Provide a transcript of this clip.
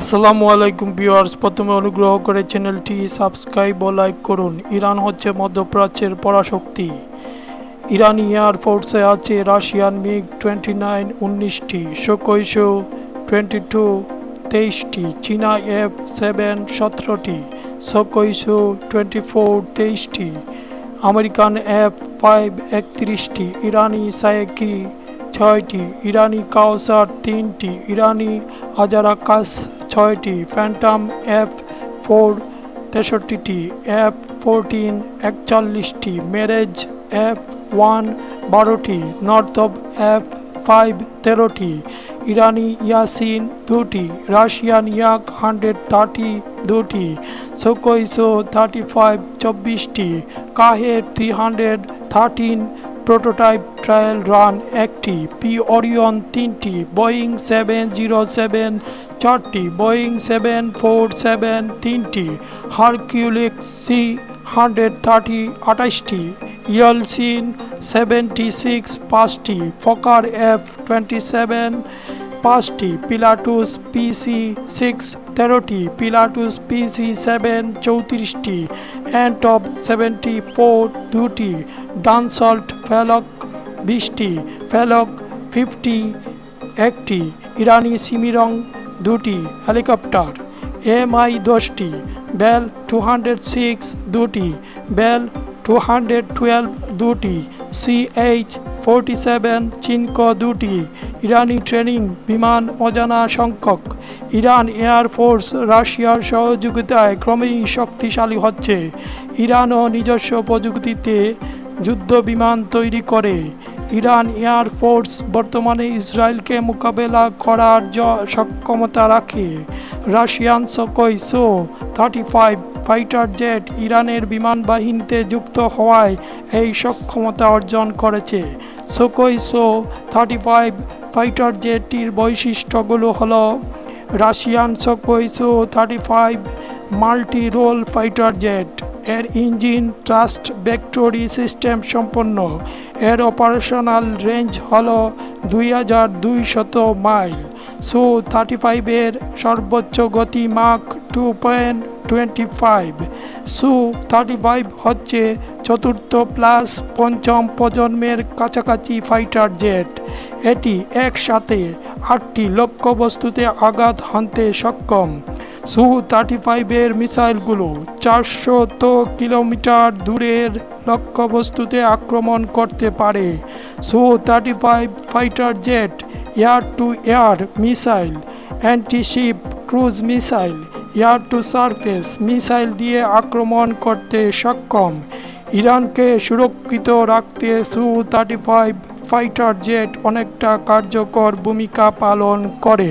আসসালামু আলাইকুম ভিউয়ার্স, প্রথমে অনুগ্রহ করে চ্যানেলটি সাবস্ক্রাইব ও লাইক করুন। ইরান হচ্ছে মধ্যপ্রাচ্যের পরাশক্তি। ইরানি এয়ারফোর্সে আছে রাশিয়ান মিগ-29 19টি, সুখোই Su-22 23টি, চীনা F-7 17টি, Sukhoi Su-24 23টি, American F-5 31টি, ইরানি সায়েকি 6টি, ইরানি কাউসার 3টি, ইরানি আজারাকাস 6টি, ফ্যান্টাম F-4 63টি, F-14 41টি, মেরেজ F-1 12টি, নর্থব F-5 13টি, ইরানি ইয়াসিন 2টি, রাশিয়ান Yak-130 2টি, সুখোই Su-35 24টি, কাহের 313 প্রোটোটাইপ ট্রায়াল রান 1টি, পি ওরিয়ন 3টি, বোয়িং 707 4টি, বোয়িং 747 3টি, হারকিউলিস C-130 28টি, ইয়েলসিন 76 5টি, ফকার F-27 5টি, পিলাটুস PC-6 13টি, পিলাটুস PC-7 34টি, অ্যান্টপ 74 2টি, ডানসল্ট ফ্যালক 20টি, ফ্যালক 50 1টি, ইরানি সিমিরং 2টি, হেলিকপ্টার MI 10টি, বেল 206 2টি, বেল 212 2টি, CH-47 চিনকো 2টি, ইরানি ট্রেনিং বিমান অজানা সংখ্যক। ইরান এয়ারফোর্স রাশিয়ার সহযোগিতায় ক্রমেই শক্তিশালী হচ্ছে। ইরানও নিজস্ব প্রযুক্তিতে যুদ্ধ বিমান তৈরি করে। ইরান এয়ারফোর্স বর্তমানে ইসরায়েলকে মোকাবেলা করার সক্ষমতা রাখে। Russian Sukhoi Su-35 fighter jet ইরানের বিমান বাহিনীতে যুক্ত হওয়ায় এই সক্ষমতা অর্জন করেছে। সুখোই Su-35 ফাইটার জেটটির বৈশিষ্ট্যগুলো হলো: Russian Sukhoi Su-35 multi role fighter jet, এর ইঞ্জিন থ্রাস্ট ভেক্টরি সিস্টেম সম্পন্ন। এর অপারেশনাল রেঞ্জ হল 2200 মাইল। Su-35 এর সর্বোচ্চ গতি মাক 2.25। Su-35 হচ্ছে চতুর্থ প্লাস পঞ্চম প্রজন্মের কাছাকাছি ফাইটার জেট। এটি একসাথে 8টি লক্ষ্যবস্তুতে আঘাত হানতে সক্ষম। Su-35 এর মিসাইলগুলো 400 কিলোমিটার দূরের লক্ষ্যবস্তুতে আক্রমণ করতে পারে। Su-35 fighter jet air to air missile, antiship cruise missile, air to surface missile দিয়ে আক্রমণ করতে সক্ষম। ইরানকে সুরক্ষিত রাখতে Su-35 ফাইটার জেট অনেকটা কার্যকর ভূমিকা পালন করে।